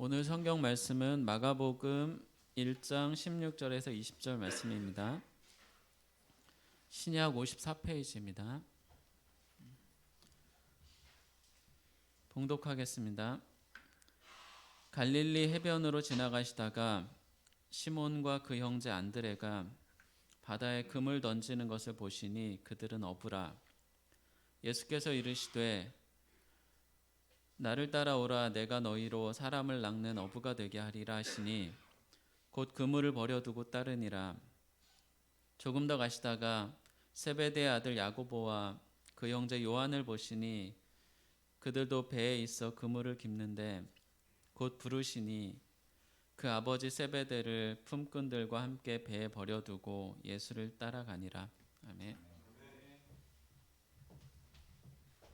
오늘 성경 말씀은 마가복음 1장 16절에서 20절 말씀입니다. 신약 54페이지입니다. 봉독하겠습니다. 갈릴리 해변으로 지나가시다가 시몬과 그 형제 안드레가 바다에 금을 던지는 것을 보시니 그들은 어부라. 예수께서 이르시되 나를 따라오라. 내가 너희로 사람을 낚는 어부가 되게 하리라 하시니 곧 그물을 버려두고 따르니라. 조금 더 가시다가 세베대의 아들 야고보와 그 형제 요한을 보시니 그들도 배에 있어 그물을 깁는데 곧 부르시니 그 아버지 세베대를 품꾼들과 함께 배에 버려두고 예수를 따라가니라. 아멘.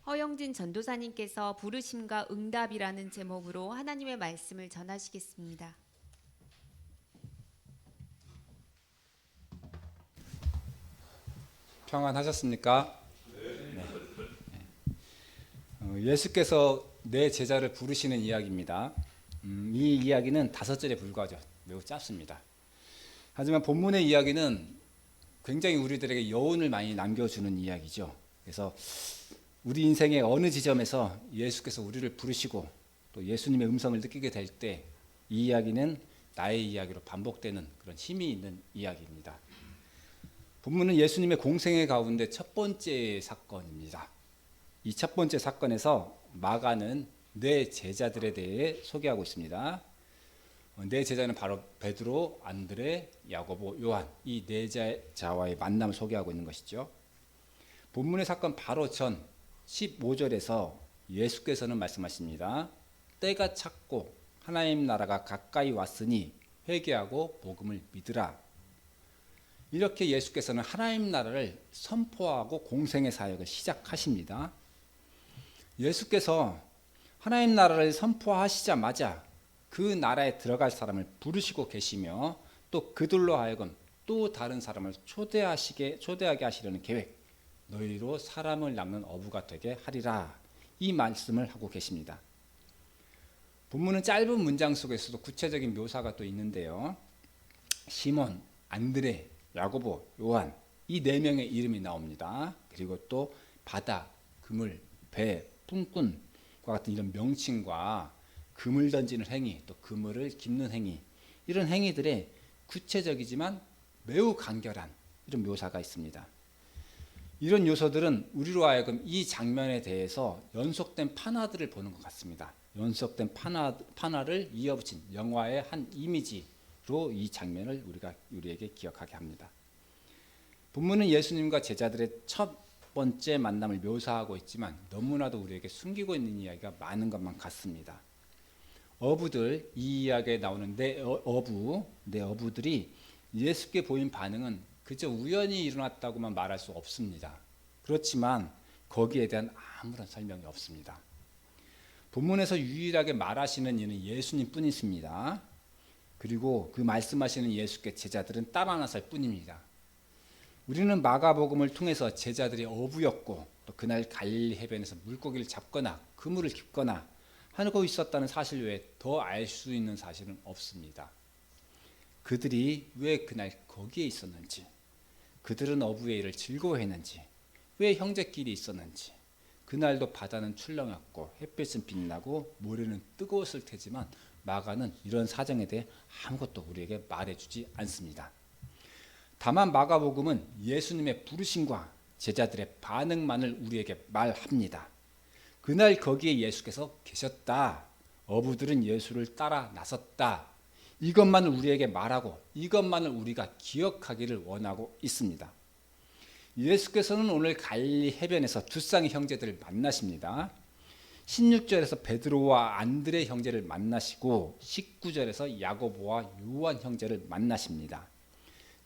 허영진 전도사님께서 부르심과 응답이라는 제목으로 하나님의 말씀을 전하시겠습니다. 평안하셨습니까? 네. 예수께서 내 제자를 부르시는 이야기입니다. 이 이야기는 5절에 불과하죠. 매우 짧습니다. 하지만 본문의 이야기는 굉장히 우리들에게 여운을 많이 남겨주는 이야기죠. 그래서 우리 인생의 어느 지점에서 예수께서 우리를 부르시고 또 예수님의 음성을 느끼게 될 때 이 이야기는 나의 이야기로 반복되는 그런 힘이 있는 이야기입니다. 본문은 예수님의 공생애 가운데 첫 번째 사건입니다. 이 첫 번째 사건에서 마가는 네 제자들에 대해 소개하고 있습니다. 네 제자는 바로 베드로, 안드레, 야고보, 요한, 이 네 제자와의 만남을 소개하고 있는 것이죠. 본문의 사건 바로 전 15절에서 예수께서는 말씀하십니다. 때가 찼고 하나님 나라가 가까이 왔으니 회개하고 복음을 믿으라. 이렇게 예수께서는 하나님 나라를 선포하고 공생의 사역을 시작하십니다. 예수께서 하나님 나라를 선포하시자마자 그 나라에 들어갈 사람을 부르시고 계시며 또 그들로 하여금 또 다른 사람을 초대하게 하시려는 계획, 너희로 사람을 낚는 어부가 되게 하리라, 이 말씀을 하고 계십니다. 본문은 짧은 문장 속에서도 구체적인 묘사가 또 있는데요. 시몬, 안드레, 야고보, 요한, 이 네 명의 이름이 나옵니다. 그리고 또 바다, 그물, 배, 품꾼과 같은 이런 명칭과 그물 던지는 행위, 또 그물을 깁는 행위, 이런 행위들의 구체적이지만 매우 간결한 이런 묘사가 있습니다. 이런 요소들은 우리로 하여금 이 장면에 대해서 연속된 판화들을 보는 것 같습니다. 연속된 판화를 이어붙인 영화의 한 이미지로 이 장면을 우리에게 기억하게 합니다. 본문은 예수님과 제자들의 첫 번째 만남을 묘사하고 있지만 너무나도 우리에게 숨기고 있는 이야기가 많은 것만 같습니다. 어부들, 이 이야기에 나오는 네 어부들이 예수께 보인 반응은 그저 우연히 일어났다고만 말할 수 없습니다. 그렇지만 거기에 대한 아무런 설명이 없습니다. 본문에서 유일하게 말하시는 이는 예수님 뿐이십니다. 그리고 그 말씀하시는 예수께 제자들은 따라 나설 뿐입니다. 우리는 마가복음을 통해서 제자들이 어부였고 또 그날 갈릴리 해변에서 물고기를 잡거나 그물을 깁거나 하고 있었다는 사실 외에 더 알 수 있는 사실은 없습니다. 그들이 왜 그날 거기에 있었는지, 그들은 어부의 일을 즐거워했는지, 왜 형제끼리 있었는지, 그날도 바다는 출렁였고 햇빛은 빛나고 모래는 뜨거웠을 테지만 마가는 이런 사정에 대해 아무것도 우리에게 말해주지 않습니다. 다만 마가복음은 예수님의 부르심과 제자들의 반응만을 우리에게 말합니다. 그날 거기에 예수께서 계셨다. 어부들은 예수를 따라 나섰다. 이것만을 우리에게 말하고 이것만을 우리가 기억하기를 원하고 있습니다. 예수께서는 오늘 갈릴리 해변에서 두 쌍의 형제들을 만나십니다. 16절에서 베드로와 안드레 형제를 만나시고 19절에서 야고보와 요한 형제를 만나십니다.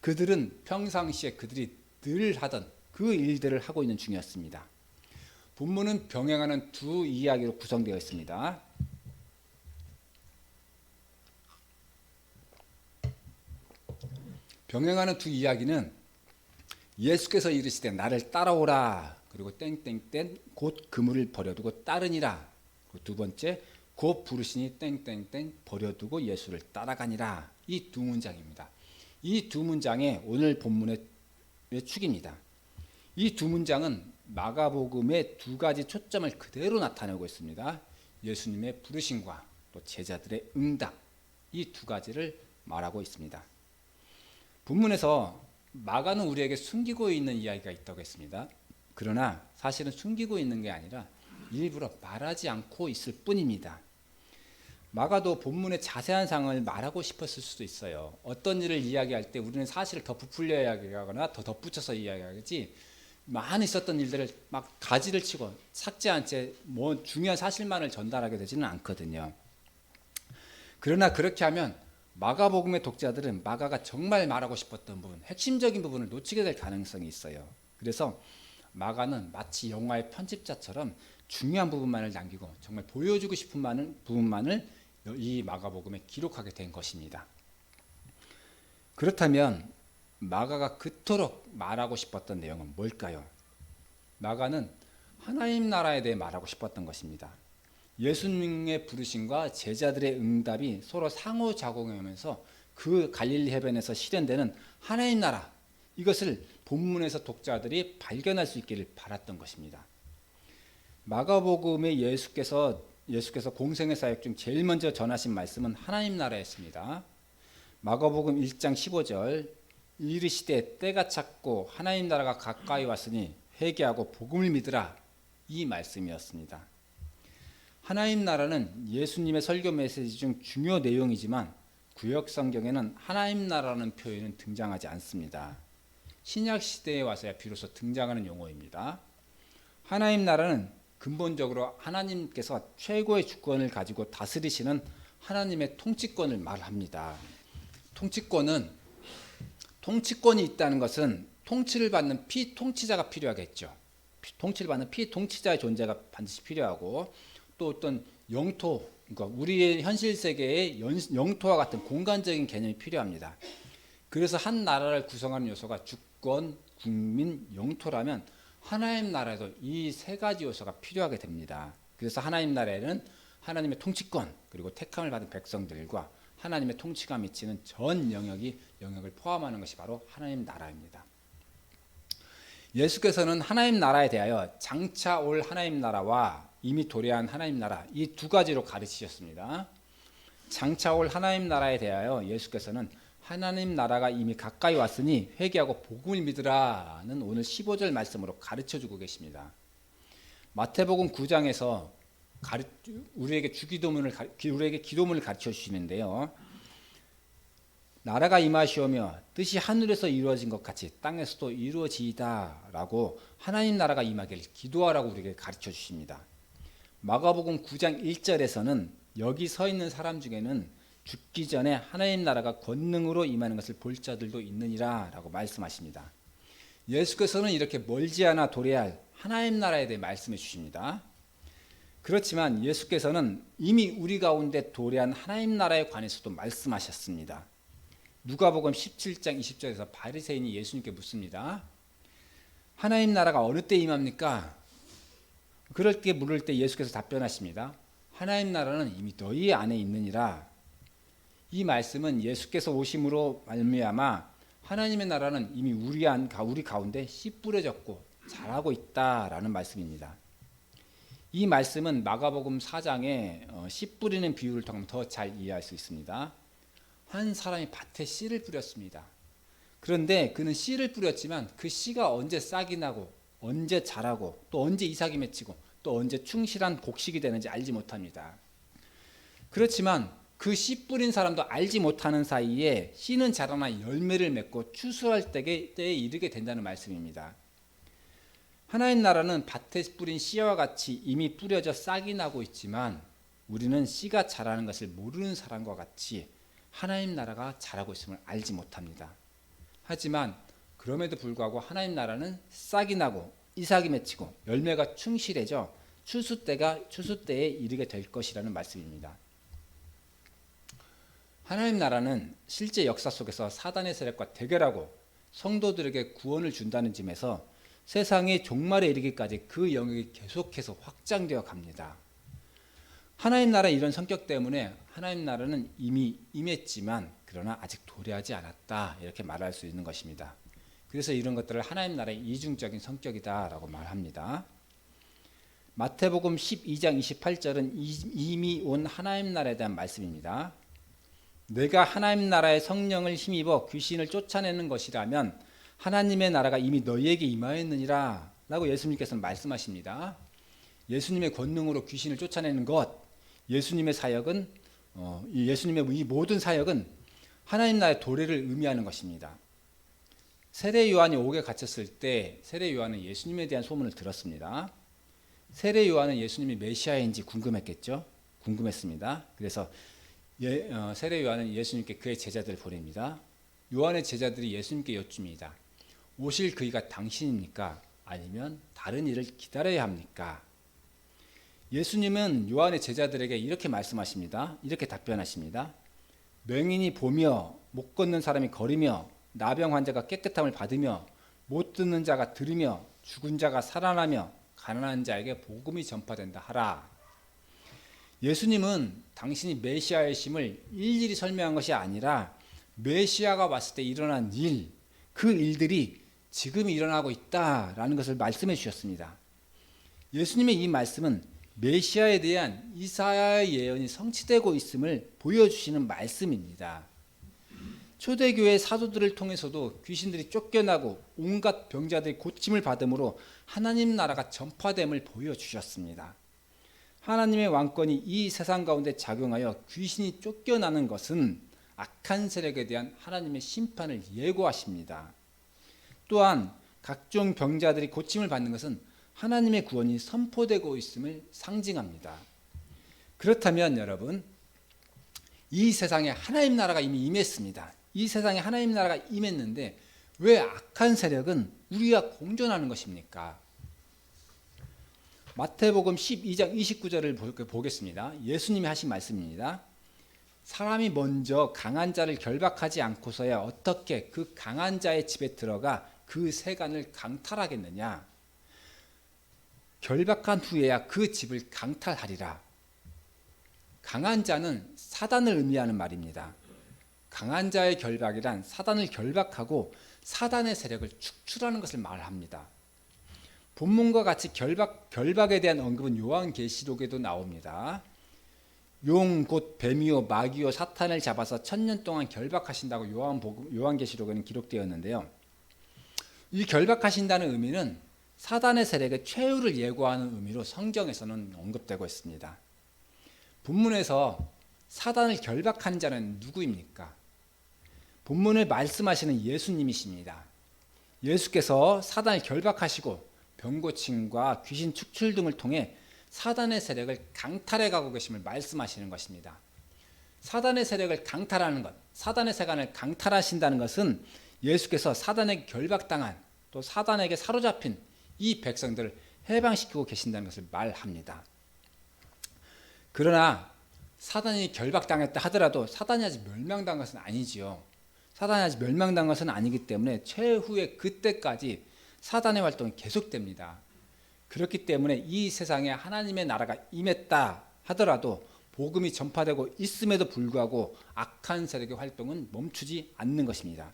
그들은 평상시에 그들이 늘 하던 그 일들을 하고 있는 중이었습니다. 본문은 병행하는 두 이야기로 구성되어 있습니다. 병행하는 두 이야기는 예수께서 이르시되 나를 따라오라, 그리고 땡땡땡 곧 그물을 버려두고 따르니라, 그리고 두 번째 곧 부르시니 땡땡땡 버려두고 예수를 따라가니라. 이 두 문장입니다. 이 두 문장에 오늘 본문의 축입니다. 이 두 문장은 마가복음의 두 가지 초점을 그대로 나타내고 있습니다. 예수님의 부르심과 또 제자들의 응답, 이 두 가지를 말하고 있습니다. 본문에서 마가는 우리에게 숨기고 있는 이야기가 있다고 했습니다. 그러나 사실은 숨기고 있는 게 아니라 일부러 말하지 않고 있을 뿐입니다. 마가도 본문의 자세한 상황을 말하고 싶었을 수도 있어요. 어떤 일을 이야기할 때 우리는 사실을 더 부풀려 이야기하거나 더 덧붙여서 이야기하지, 많이 있었던 일들을 막 가지를 치고 삭제한 채 뭐 중요한 사실만을 전달하게 되지는 않거든요. 그러나 그렇게 하면 마가복음의 독자들은 마가가 정말 말하고 싶었던 부분, 핵심적인 부분을 놓치게 될 가능성이 있어요. 그래서 마가는 마치 영화의 편집자처럼 중요한 부분만을 남기고 정말 보여주고 싶은 부분만을 이 마가복음에 기록하게 된 것입니다. 그렇다면 마가가 그토록 말하고 싶었던 내용은 뭘까요? 마가는 하나님 나라에 대해 말하고 싶었던 것입니다. 예수님의 부르심과 제자들의 응답이 서로 상호작용하면서 그 갈릴리 해변에서 실현되는 하나님 나라, 이것을 본문에서 독자들이 발견할 수 있기를 바랐던 것입니다. 마가복음에 예수께서 공생의 사역 중 제일 먼저 전하신 말씀은 하나님 나라였습니다. 마가복음 1장 15절, 이르시되 때가 찼고 하나님 나라가 가까이 왔으니 회개하고 복음을 믿으라, 이 말씀이었습니다. 하나님 나라는 예수님의 설교 메시지 중 중요 내용이지만 구약 성경에는 하나님 나라라는 표현은 등장하지 않습니다. 신약 시대에 와서야 비로소 등장하는 용어입니다. 하나님 나라는 근본적으로 하나님께서 최고의 주권을 가지고 다스리시는 하나님의 통치권을 말합니다. 통치권이 있다는 것은 통치를 받는 피통치자가 필요하겠죠. 통치를 받는 피통치자의 존재가 반드시 필요하고, 또 어떤 영토, 그러니까 우리의 현실 세계의 영토와 같은 공간적인 개념이 필요합니다. 그래서 한 나라를 구성하는 요소가 주권, 국민, 영토라면 하나님 나라에도 이 세 가지 요소가 필요하게 됩니다. 그래서 하나님 나라에는 하나님의 통치권, 그리고 택함을 받은 백성들과 하나님의 통치가 미치는 전 영역을 포함하는 것이 바로 하나님 나라입니다. 예수께서는 하나님 나라에 대하여 장차 올 하나님 나라와 이미 도래한 하나님 나라, 이 두 가지로 가르치셨습니다. 장차 올 하나님 나라에 대하여 예수께서는 하나님 나라가 이미 가까이 왔으니 회개하고 복음을 믿으라는 오늘 15절 말씀으로 가르쳐주고 계십니다. 마태복음 9장에서 우리에게 기도문을 가르쳐 주시는데요. 나라가 임하시오며 뜻이 하늘에서 이루어진 것 같이 땅에서도 이루어지이다 라고 하나님 나라가 임하기를 기도하라고 우리에게 가르쳐 주십니다. 마가복음 9장 1절에서는 여기 서 있는 사람 중에는 죽기 전에 하나님 나라가 권능으로 임하는 것을 볼 자들도 있느니라 라고 말씀하십니다. 예수께서는 이렇게 멀지 않아 도래할 하나님 나라에 대해 말씀해 주십니다. 그렇지만 예수께서는 이미 우리 가운데 도래한 하나님 나라에 관해서도 말씀하셨습니다. 누가복음 17장 20절에서 바리새인이 예수님께 묻습니다. 하나님 나라가 어느 때 임합니까? 그럴 때 물을 때 예수께서 답변하십니다. 하나님 나라는 이미 너희 안에 있느니라. 이 말씀은 예수께서 오심으로 말미암아 하나님의 나라는 이미 우리 가운데 씨 뿌려졌고 자라고 있다라는 말씀입니다. 이 말씀은 마가복음 4장에 씨 뿌리는 비유를 통하면 더 잘 이해할 수 있습니다. 한 사람이 밭에 씨를 뿌렸습니다. 그런데 그는 씨를 뿌렸지만 그 씨가 언제 싹이 나고 언제 자라고 또 언제 이삭이 맺히고 또 언제 충실한 곡식이 되는지 알지 못합니다. 그렇지만 그 씨 뿌린 사람도 알지 못하는 사이에 씨는 자라나 열매를 맺고 추수할 때에 이르게 된다는 말씀입니다. 하나님 나라는 밭에 뿌린 씨와 같이 이미 뿌려져 싹이 나고 있지만 우리는 씨가 자라는 것을 모르는 사람과 같이 하나님 나라가 자라고 있음을 알지 못합니다. 하지만 그럼에도 불구하고 하나님 나라는 싹이 나고 이삭이 맺히고 열매가 충실해져 추수 때에 이르게 될 것이라는 말씀입니다. 하나님 나라는 실제 역사 속에서 사단의 세력과 대결하고 성도들에게 구원을 준다는 점에서 세상의 종말에 이르기까지 그 영역이 계속해서 확장되어 갑니다. 하나님 나라의 이런 성격 때문에 하나님 나라는 이미 임했지만 그러나 아직 도래하지 않았다, 이렇게 말할 수 있는 것입니다. 그래서 이런 것들을 하나님 나라의 이중적인 성격이다라고 말합니다. 마태복음 12장 28절은 이미 온 하나님 나라에 대한 말씀입니다. 내가 하나님 나라의 성령을 힘입어 귀신을 쫓아내는 것이라면 하나님의 나라가 이미 너희에게 임하였느니라 라고 예수님께서는 말씀하십니다. 예수님의 권능으로 귀신을 쫓아내는 것, 예수님의 사역은 예수님의 이 모든 사역은 하나님 나라의 도래를 의미하는 것입니다. 세례 요한이 옥에 갇혔을 때 세례 요한은 예수님에 대한 소문을 들었습니다. 세례 요한은 예수님이 메시아인지 궁금했습니다. 그래서 세례 요한은 예수님께 그의 제자들을 보냅니다. 요한의 제자들이 예수님께 여쭙니다. 오실 그이가 당신입니까? 아니면 다른 이를 기다려야 합니까? 예수님은 요한의 제자들에게 이렇게 말씀하십니다. 이렇게 답변하십니다. 맹인이 보며 못 걷는 사람이 걸으며 나병 환자가 깨끗함을 받으며 못 듣는 자가 들으며 죽은 자가 살아나며 가난한 자에게 복음이 전파된다 하라. 예수님은 당신이 메시아의 심을 일일이 설명한 것이 아니라 메시아가 왔을 때 일어난 일, 그 일들이 지금 일어나고 있다라는 것을 말씀해 주셨습니다. 예수님의 이 말씀은 메시아에 대한 이사야의 예언이 성취되고 있음을 보여주시는 말씀입니다. 초대교회 사도들을 통해서도 귀신들이 쫓겨나고 온갖 병자들이 고침을 받음으로 하나님 나라가 전파됨을 보여주셨습니다. 하나님의 왕권이 이 세상 가운데 작용하여 귀신이 쫓겨나는 것은 악한 세력에 대한 하나님의 심판을 예고하십니다. 또한 각종 병자들이 고침을 받는 것은 하나님의 구원이 선포되고 있음을 상징합니다. 그렇다면 여러분, 이 세상에 하나님 나라가 이미 임했습니다. 이 세상에 하나님 나라가 임했는데 왜 악한 세력은 우리와 공존하는 것입니까? 마태복음 12장 29절을 보겠습니다. 예수님이 하신 말씀입니다. 사람이 먼저 강한 자를 결박하지 않고서야 어떻게 그 강한 자의 집에 들어가 그 세간을 강탈하겠느냐? 결박한 후에야 그 집을 강탈하리라. 강한 자는 사단을 의미하는 말입니다. 강한 자의 결박이란 사단을 결박하고 사단의 세력을 축출하는 것을 말합니다. 본문과 같이 결박에 대한 언급은 요한계시록에도 나옵니다. 용 곧 뱀이요 마귀요 사탄을 잡아서 1000년 동안 결박하신다고 요한계시록에는 기록되었는데요. 이 결박하신다는 의미는 사단의 세력의 최후를 예고하는 의미로 성경에서는 언급되고 있습니다. 본문에서 사단을 결박한 자는 누구입니까? 본문을 말씀하시는 예수님이십니다. 예수께서 사단을 결박하시고 병고침과 귀신 축출 등을 통해 사단의 세력을 강탈해 가고 계심을 말씀하시는 것입니다. 사단의 세력을 강탈하는 것, 사단의 세간을 강탈하신다는 것은 예수께서 사단에게 결박당한 또 사단에게 사로잡힌 이 백성들을 해방시키고 계신다는 것을 말합니다. 그러나 사단이 결박당했다 하더라도 사단이 아직 멸망당한 것은 아니지요. 사단이 아직 멸망당한 것은 아니기 때문에 최후의 그때까지 사단의 활동이 계속됩니다. 그렇기 때문에 이 세상에 하나님의 나라가 임했다 하더라도 복음이 전파되고 있음에도 불구하고 악한 세력의 활동은 멈추지 않는 것입니다.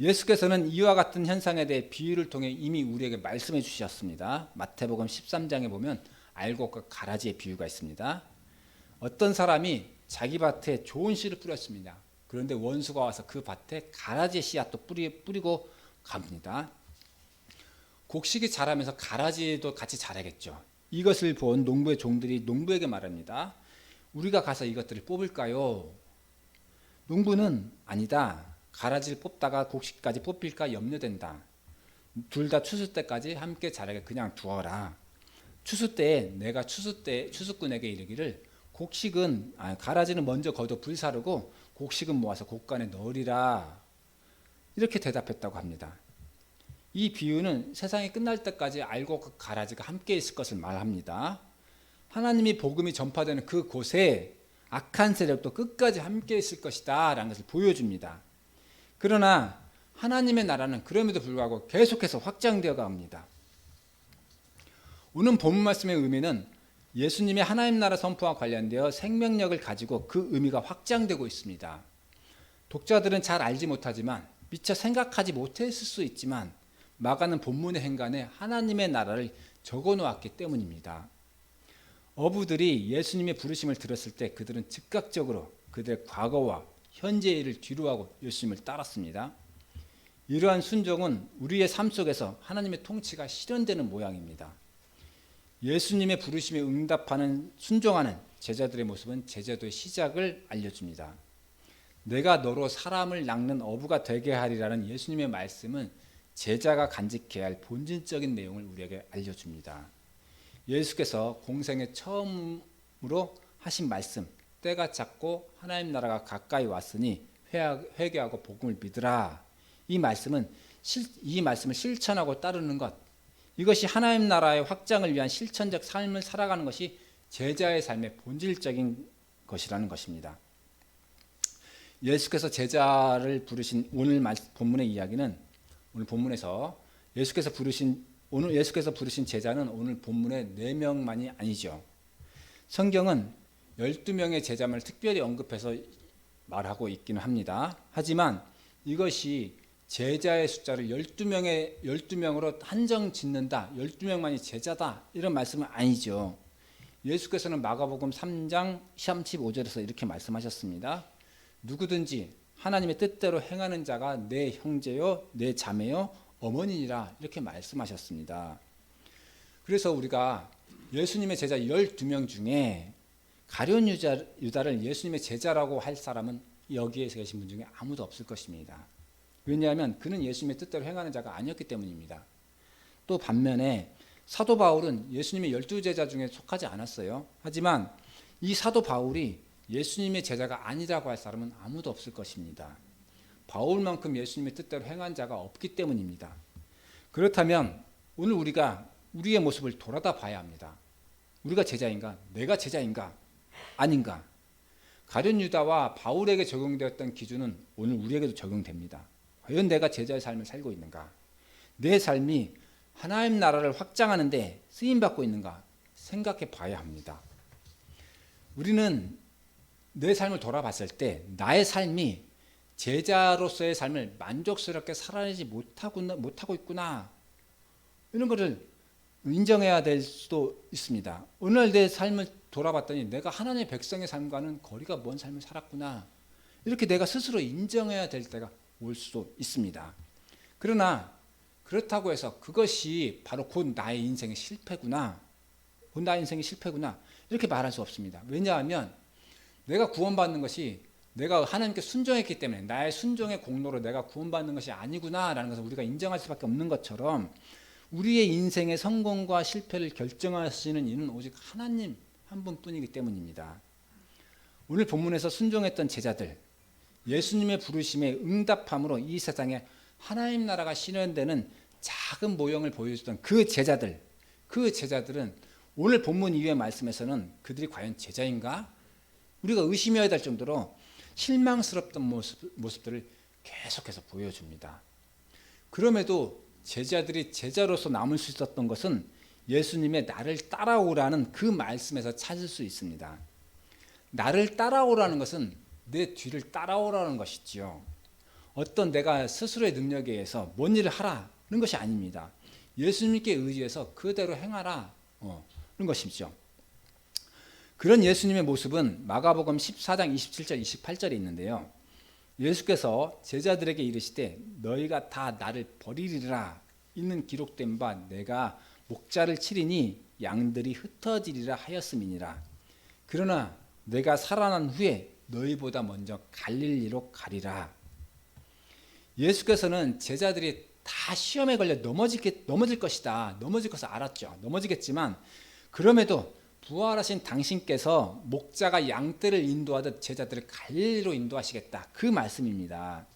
예수께서는 이와 같은 현상에 대해 비유를 통해 이미 우리에게 말씀해 주셨습니다. 마태복음 13장에 보면 알곡과 가라지의 비유가 있습니다. 어떤 사람이 자기 밭에 좋은 씨를 뿌렸습니다. 그런데 원수가 와서 그 밭에 가라지의 씨앗도 뿌리고 갑니다. 곡식이 자라면서 가라지도 같이 자라겠죠. 이것을 본 농부의 종들이 농부에게 말합니다. 우리가 가서 이것들을 뽑을까요? 농부는 아니다. 가라지를 뽑다가 곡식까지 뽑힐까 염려된다. 둘 다 추수 때까지 함께 자라게 그냥 두어라. 추수 때에 내가 추수꾼에게 이르기를 가라지는 먼저 걷어 불사르고 곡식은 모아서 곡간에 넣으리라. 이렇게 대답했다고 합니다. 이 비유는 세상이 끝날 때까지 알곡과 가라지가 함께 있을 것을 말합니다. 하나님이 복음이 전파되는 그곳에 악한 세력도 끝까지 함께 있을 것이다 라는 것을 보여줍니다. 그러나 하나님의 나라는 그럼에도 불구하고 계속해서 확장되어 갑니다. 오늘 본문 말씀의 의미는 예수님의 하나님 나라 선포와 관련되어 생명력을 가지고 그 의미가 확장되고 있습니다. 독자들은 잘 알지 못하지만 미처 생각하지 못했을 수 있지만 마가는 본문의 행간에 하나님의 나라를 적어 놓았기 때문입니다. 어부들이 예수님의 부르심을 들었을 때 그들은 즉각적으로 그들의 과거와 현재의 일을 뒤로하고 예수님을 따랐습니다. 이러한 순종은 우리의 삶 속에서 하나님의 통치가 실현되는 모양입니다. 예수님의 부르심에 응답하는 순종하는 제자들의 모습은 제자도의 시작을 알려줍니다. 내가 너로 사람을 낚는 어부가 되게 하리라는 예수님의 말씀은 제자가 간직해야 할 본질적인 내용을 우리에게 알려줍니다. 예수께서 공생의 처음으로 하신 말씀, 때가 찼고 하나님 나라가 가까이 왔으니 회개하고 복음을 믿으라. 이 말씀을 실천하고 따르는 것, 이것이 하나님 나라의 확장을 위한 실천적 삶을 살아가는 것이 제자의 삶의 본질적인 것이라는 것입니다. 예수께서 제자를 부르신 오늘 본문의 이야기는 오늘 본문에서 예수께서 부르신 제자는 오늘 본문의 4명만이 아니죠. 성경은 12명의 제자만을 특별히 언급해서 말하고 있기는 합니다. 하지만 이것이 제자의 숫자를 12명으로 한정 짓는다, 12명만이 제자다, 이런 말씀은 아니죠. 예수께서는 마가복음 3장 35절에서 이렇게 말씀하셨습니다. 누구든지 하나님의 뜻대로 행하는 자가 내 형제요, 내 자매요, 어머니니라, 이렇게 말씀하셨습니다. 그래서 우리가 예수님의 제자 12명 중에 가룟 유다를 예수님의 제자라고 할 사람은 여기에 계신 분 중에 아무도 없을 것입니다. 왜냐하면 그는 예수님의 뜻대로 행하는 자가 아니었기 때문입니다. 또 반면에 사도 바울은 예수님의 12제자 중에 속하지 않았어요. 하지만 이 사도 바울이 예수님의 제자가 아니라고 할 사람은 아무도 없을 것입니다. 바울만큼 예수님의 뜻대로 행한 자가 없기 때문입니다. 그렇다면 오늘 우리가 우리의 모습을 돌아다 봐야 합니다. 우리가 제자인가? 내가 제자인가? 아닌가? 가룟 유다와 바울에게 적용되었던 기준은 오늘 우리에게도 적용됩니다. 과연 내가 제자의 삶을 살고 있는가? 내 삶이 하나님 나라를 확장하는 데 쓰임받고 있는가? 생각해 봐야 합니다. 우리는 내 삶을 돌아봤을 때 나의 삶이 제자로서의 삶을 만족스럽게 살아내지 못하고 있구나, 이런 것을 인정해야 될 수도 있습니다. 오늘 내 삶을 돌아봤더니 내가 하나님의 백성의 삶과는 거리가 먼 삶을 살았구나, 이렇게 내가 스스로 인정해야 될 때가 올 수도 있습니다. 그러나 그렇다고 해서 그것이 바로 곧 나의 인생의 실패구나, 이렇게 말할 수 없습니다. 왜냐하면 내가 구원받는 것이 내가 하나님께 순종했기 때문에 나의 순종의 공로로 내가 구원받는 것이 아니구나라는 것을 우리가 인정할 수밖에 없는 것처럼, 우리의 인생의 성공과 실패를 결정하시는 이는 오직 하나님 한 분뿐이기 때문입니다. 오늘 본문에서 순종했던 제자들, 예수님의 부르심에 응답함으로 이 세상에 하나님 나라가 실현되는 작은 모형을 보여주던 그 제자들은 오늘 본문 이후의 말씀에서는 그들이 과연 제자인가? 우리가 의심해야 될 정도로 실망스럽던 모습들을 계속해서 보여줍니다. 그럼에도 제자들이 제자로서 남을 수 있었던 것은 예수님의 나를 따라오라는 그 말씀에서 찾을 수 있습니다. 나를 따라오라는 것은 내 뒤를 따라오라는 것이지요. 어떤 내가 스스로의 능력에 의해서 뭔 일을 하라는 것이 아닙니다. 예수님께 의지해서 그대로 행하라, 그런 것이죠. 그런 예수님의 모습은 마가복음 14장 27절 28절에 있는데요. 예수께서 제자들에게 이르시되 너희가 다 나를 버리리라 있는 기록된 바 내가 목자를 치리니 양들이 흩어지리라 하였음이니라. 그러나 내가 살아난 후에 너희보다 먼저 갈릴리로 가리라. 예수께서는 제자들이 다 시험에 걸려 넘어질 것이다, 넘어질 것을 알았죠. 넘어지겠지만 그럼에도 부활하신 당신께서 목자가 양떼를 인도하듯 제자들을 갈릴리로 인도하시겠다, 그 말씀입니다.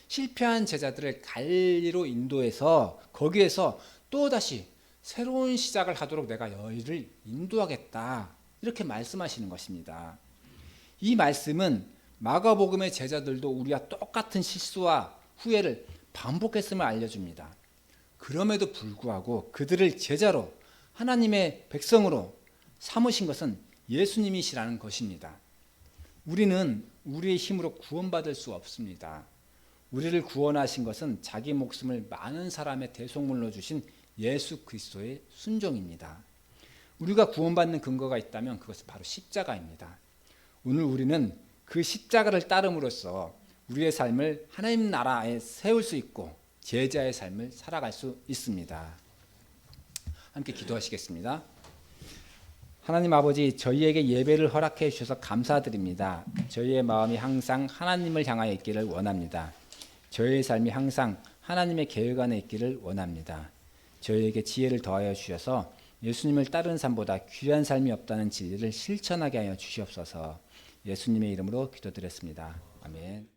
실패한 제자들을 갈릴리로 인도해서 거기에서 또다시 새로운 시작을 하도록 내가 너희를 인도하겠다, 이렇게 말씀하시는 것입니다. 이 말씀은 마가복음의 제자들도 우리와 똑같은 실수와 후회를 반복했음을 알려줍니다. 그럼에도 불구하고 그들을 제자로, 하나님의 백성으로 삼으신 것은 예수님이시라는 것입니다. 우리는 우리의 힘으로 구원받을 수 없습니다. 우리를 구원하신 것은 자기 목숨을 많은 사람의 대속물로 주신 예수 그리스도의 순종입니다. 우리가 구원받는 근거가 있다면 그것은 바로 십자가입니다. 오늘 우리는 그 십자가를 따름으로써 우리의 삶을 하나님 나라에 세울 수 있고 제자의 삶을 살아갈 수 있습니다. 함께 기도하시겠습니다. 하나님 아버지, 저희에게 예배를 허락해 주셔서 감사드립니다. 저희의 마음이 항상 하나님을 향하여 있기를 원합니다. 저희의 삶이 항상 하나님의 계획 안에 있기를 원합니다. 저희에게 지혜를 더하여 주셔서 예수님을 따르는 삶보다 귀한 삶이 없다는 진리를 실천하게 하여 주시옵소서. 예수님의 이름으로 기도드렸습니다. 아멘.